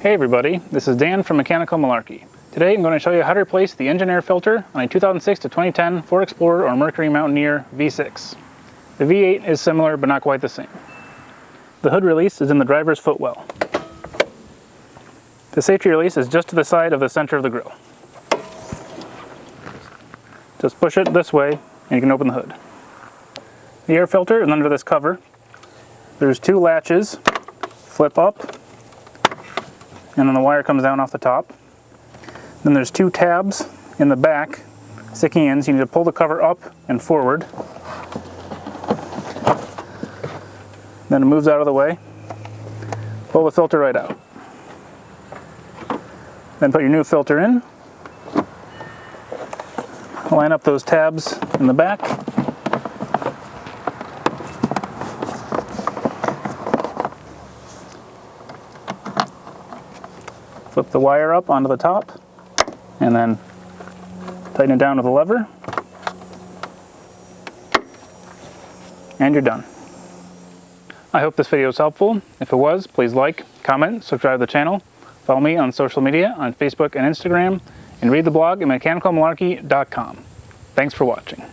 Hey everybody, this is Dan from Mechanical Malarkey. Today I'm going to show you how to replace the engine air filter on a 2006 to 2010 Ford Explorer or Mercury Mountaineer V6. The V8 is similar but not quite the same. The hood release is in the driver's footwell. The safety release is just to the side of the center of the grille. Just push it this way and you can open the hood. The air filter is under this cover. There's two latches, flip up, and then the wire comes down off the top. Then there's two tabs in the back sticking in, so you need to pull the cover up and forward. Then it moves out of the way. Pull the filter right out. Then put your new filter in. Line up those tabs in the back. Flip the wire up onto the top and then tighten it down with a lever and you're done. I hope this video was helpful. If it was, please like, comment, subscribe to the channel, follow me on social media on Facebook and Instagram, and read the blog at mechanicalmalarkey.com. Thanks for watching.